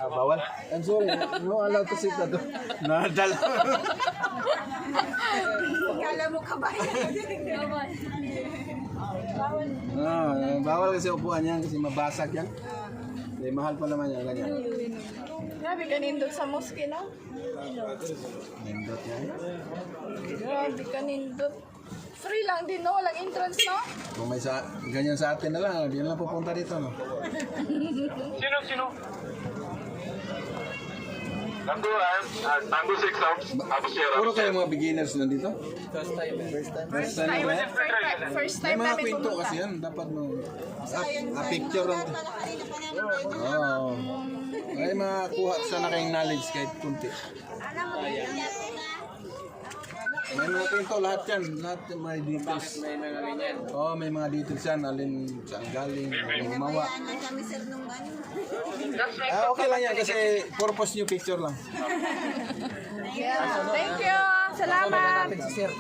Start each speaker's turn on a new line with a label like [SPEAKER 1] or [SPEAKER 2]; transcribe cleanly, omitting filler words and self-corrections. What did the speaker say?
[SPEAKER 1] Bawal? I'm sorry, no allowed to sit na to. Nadal.
[SPEAKER 2] Kala mo kabayan.
[SPEAKER 1] Bawal kasi upuan yan kasi mabasag yan. Mahal pa naman yan, ganyan.
[SPEAKER 2] Grabe ka nindot sa mosque, no?
[SPEAKER 1] Nindot yan.
[SPEAKER 2] Grabe ka nindot. Free lang din, no? Walang entrance, no?
[SPEAKER 1] Kung may ganyan sa atin na lang, di na lang pupunta dito, no?
[SPEAKER 3] Sino? Tango 6 out.
[SPEAKER 1] Puro kayo mga beginners nandito?
[SPEAKER 2] First
[SPEAKER 1] First time
[SPEAKER 2] time,
[SPEAKER 1] ba yan?
[SPEAKER 2] first
[SPEAKER 1] May
[SPEAKER 2] time
[SPEAKER 1] mga
[SPEAKER 2] namin
[SPEAKER 1] kwento
[SPEAKER 2] pumunta.
[SPEAKER 1] kasi yan, dapat mo. Picture lang. Oo. Ay makakuha sana kayong knowledge kahit kunti. May mga kwento lahat yan. Lahat yung may details.
[SPEAKER 4] May mga ganyan.
[SPEAKER 1] Oo, may mga details yan. Alin saan galing, alin gumawa.
[SPEAKER 2] kami sir nung ano.
[SPEAKER 1] Okay lang yan kasi purpose nyo picture lang.
[SPEAKER 2] Yeah. Thank you. Salamat.
[SPEAKER 4] Si Sir.